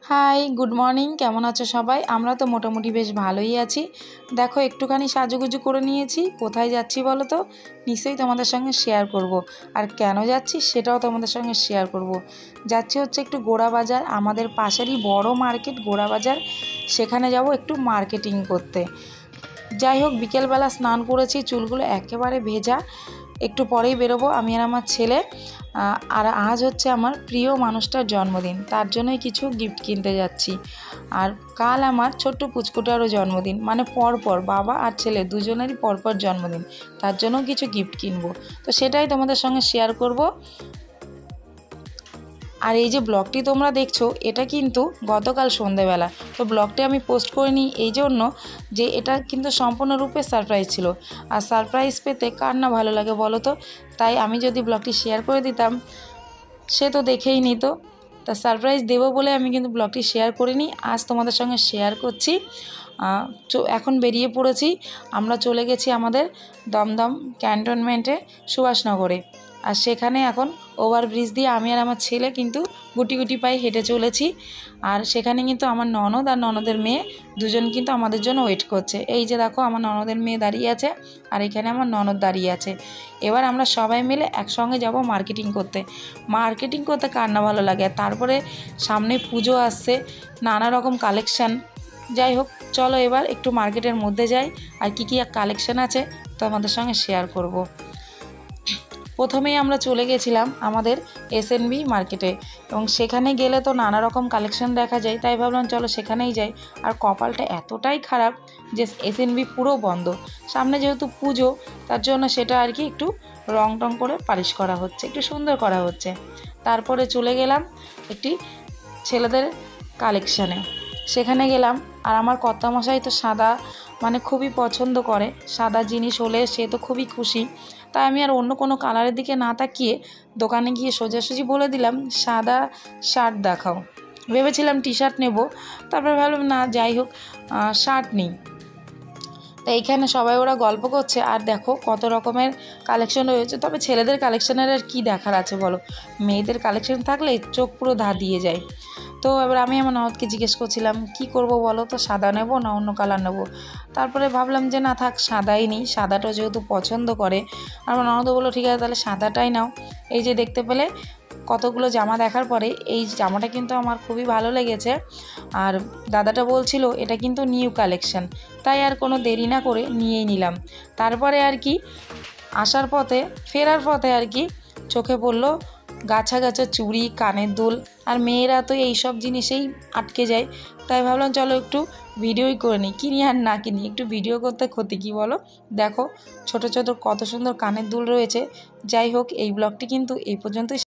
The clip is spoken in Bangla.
হাই গুড মর্নিং, কেমন আছো সবাই? আমরা তো মোটামুটি বেশ ভালোই আছি। দেখো একটুখানি সাজুগুজু করে নিয়েছি। কোথায় যাচ্ছি বলো তো? নিশ্চয়ই তোমাদের সঙ্গে শেয়ার করব। আর কেন যাচ্ছি সেটাও তোমাদের সঙ্গে শেয়ার করব। যাচ্ছি হচ্ছে একটু গোড়া বাজার, আমাদের পাশেরই বড় মার্কেট গোড়া বাজার। সেখানে যাব একটু মার্কেটিং করতে। যাই হোক, বিকেলবেলা স্নান করেছি, চুলগুলো একেবারে ভেজা। একটু পরেই বেরোবো আমি আর আমার ছেলে। আর আজ হচ্ছে আমার প্রিয় মানুষটার জন্মদিন, তার জন্যই কিছু গিফট কিনতে যাচ্ছি। আর কাল আমার ছোট্ট পুচকুটারও জন্মদিন, মানে পরপর বাবা আর ছেলে দুজনেরই পরপর জন্মদিন, তার জন্যও কিছু গিফট কিনবো। তো সেটাই তোমাদের সঙ্গে শেয়ার করব। আর এই যে ব্লগটি তোমরা দেখছো, এটা কিন্তু গতকাল সন্ধেবেলা। তো ব্লগটি আমি পোস্ট করিনি এই জন্য যে এটা কিন্তু সম্পূর্ণরূপে সারপ্রাইজ ছিল। আর সারপ্রাইজ পেতে কার না ভালো লাগে বলো তো? তাই আমি যদি ব্লগটি শেয়ার করে দিতাম, সে তো দেখেই নিত। তা সারপ্রাইজ দেবো বলে আমি কিন্তু ব্লগটি শেয়ার করিনি, আজ তোমাদের সঙ্গে শেয়ার করছি। এখন বেরিয়ে পড়েছি, আমরা চলে গেছি আমাদের দমদম ক্যান্টনমেন্টে সুভাষনগরে। আর সেখানে এখন ওভারব্রিজ দিয়ে আমি আর আমার ছেলে কিন্তু গুটি গুটি পায়ে হেঁটে চলেছি। আর সেখানে কিন্তু আমার ননদ আর ননদের মেয়ে দুজন কিন্তু আমাদের জন্য ওয়েট করছে। এই যে দেখো, আমার ননদের মেয়ে দাঁড়িয়ে আছে আর এখানে আমার ননদ দাঁড়িয়ে আছে। এবার আমরা সবাই মিলে একসঙ্গে যাব মার্কেটিং করতে। মার্কেটিং করতে কার না ভালো লাগে? তারপরে সামনে পুজো আসছে, নানা রকম কালেকশান। যাই হোক, চলো এবার একটু মার্কেটের মধ্যে যাই, আর কি কি কালেকশান আছে তো আমাদের সঙ্গে শেয়ার করব। প্রথমেই আমরা চলে গেছিলাম আমাদের এসএনবি মার্কেটে, এবং সেখানে গেলে তো নানা রকম কালেকশন দেখা যায়, তাই ভাবলাম চলো সেখানেই যাই। আর কপালটা এতটাই খারাপ যে এসএনবি পুরো বন্ধ। সামনে যেহেতু পুজো, তার জন্য সেটা আর কি একটু রং টং করে পালিশ করা হচ্ছে, একটু সুন্দর করা হচ্ছে। তারপরে চলে গেলাম একটি ছেলেদের কালেকশানে, সেখানে গেলাম। আর আমার কর্তামশাই তো সাদা মানে খুবই পছন্দ করে, সাদা জিনিস হলে সে তো খুবই খুশি। তাই আমি আর অন্য কোনো কালারের দিকে না তাকিয়ে দোকানে গিয়ে সোজাসুজি বলে দিলাম সাদা শার্ট দেখাও। ভেবেছিলাম টি শার্ট নেব, তারপরে ভাবলাম না, যাই হোক শার্ট নিই। তো এইখানে সবাই ওরা গল্প করছে, আর দেখো কত রকমের কালেকশন রয়েছে। তবে ছেলেদের কালেকশানের আর কী দেখার আছে বলো? মেয়েদের কালেকশন থাকলে চোখ পুরো ধাঁধিয়ে যায়। তো এবার আমি আমার ননদকে জিজ্ঞেস করছিলাম কি করব বলো তো, সাদা নেব না অন্য কালার নেব? তারপরে ভাবলাম যে না থাক, সাদাই নিই, সাদাটা যেহেতু পছন্দ করে। আমার ননদও বললো ঠিক আছে তাহলে সাদাটাই নাও। এই যে দেখতে পেলে কতগুলো জামা দেখার পরে এই জামাটা কিন্তু আমার খুবই ভালো লেগেছে। আর দাদাটা বলছিল এটা কিন্তু নিউ কালেকশন, তাই আর কোনো দেরি না করে নিয়েই নিলাম। তারপরে আর কি আসার পথে, ফেরার পথে আর কি চোখে পড়লো গাছা গাছা চুড়ি, কানের দুল। আর মেয়েরা তো এই সব জিনিসেই আটকে যায়, তাই ভাবলাম চলো একটু ভিডিওই করে নিই, কিনি আর না কিনি একটু ভিডিও করতে ক্ষতি কী বলো? দেখো ছোট ছোট কত সুন্দর কানের দুল রয়েছে। যাই হোক, এই ব্লগটি কিন্তু এই পর্যন্তই।